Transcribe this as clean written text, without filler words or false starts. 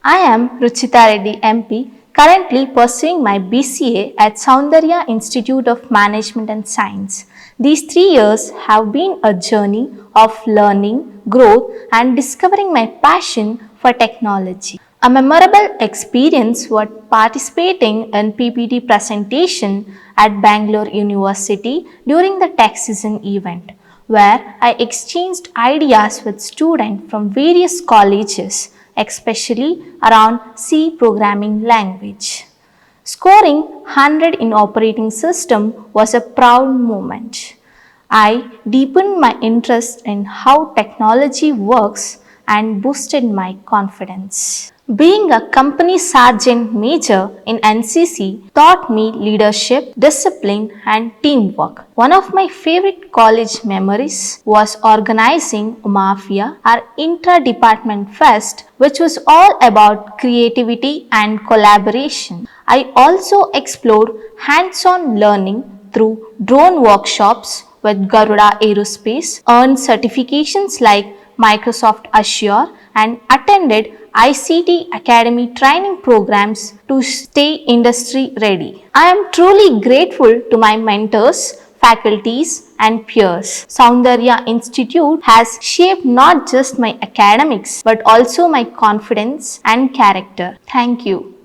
I am Ruchitha Reddy MP, currently pursuing my BCA at Soundarya Institute of Management and Science. These 3 years have been a journey of learning, growth, and discovering my passion for technology. A memorable experience was participating in PPT presentation at Bangalore University during the tech season event, where I exchanged ideas with students from various colleges, especially around C programming language. Scoring 100 in operating system was a proud moment. I deepened my interest in how technology works and boosted my confidence. Being a company sergeant major in NCC taught me leadership, discipline, and teamwork. One of my favorite college memories was organizing Mafia, our intra-department fest, which was all about creativity and collaboration. I also explored hands-on learning through drone workshops with Garuda Aerospace, earned certifications like Microsoft Azure, and attended ICT Academy training programs to stay industry ready. I am truly grateful to my mentors, faculties, and peers. Soundarya Institute has shaped not just my academics but also my confidence and character. Thank you.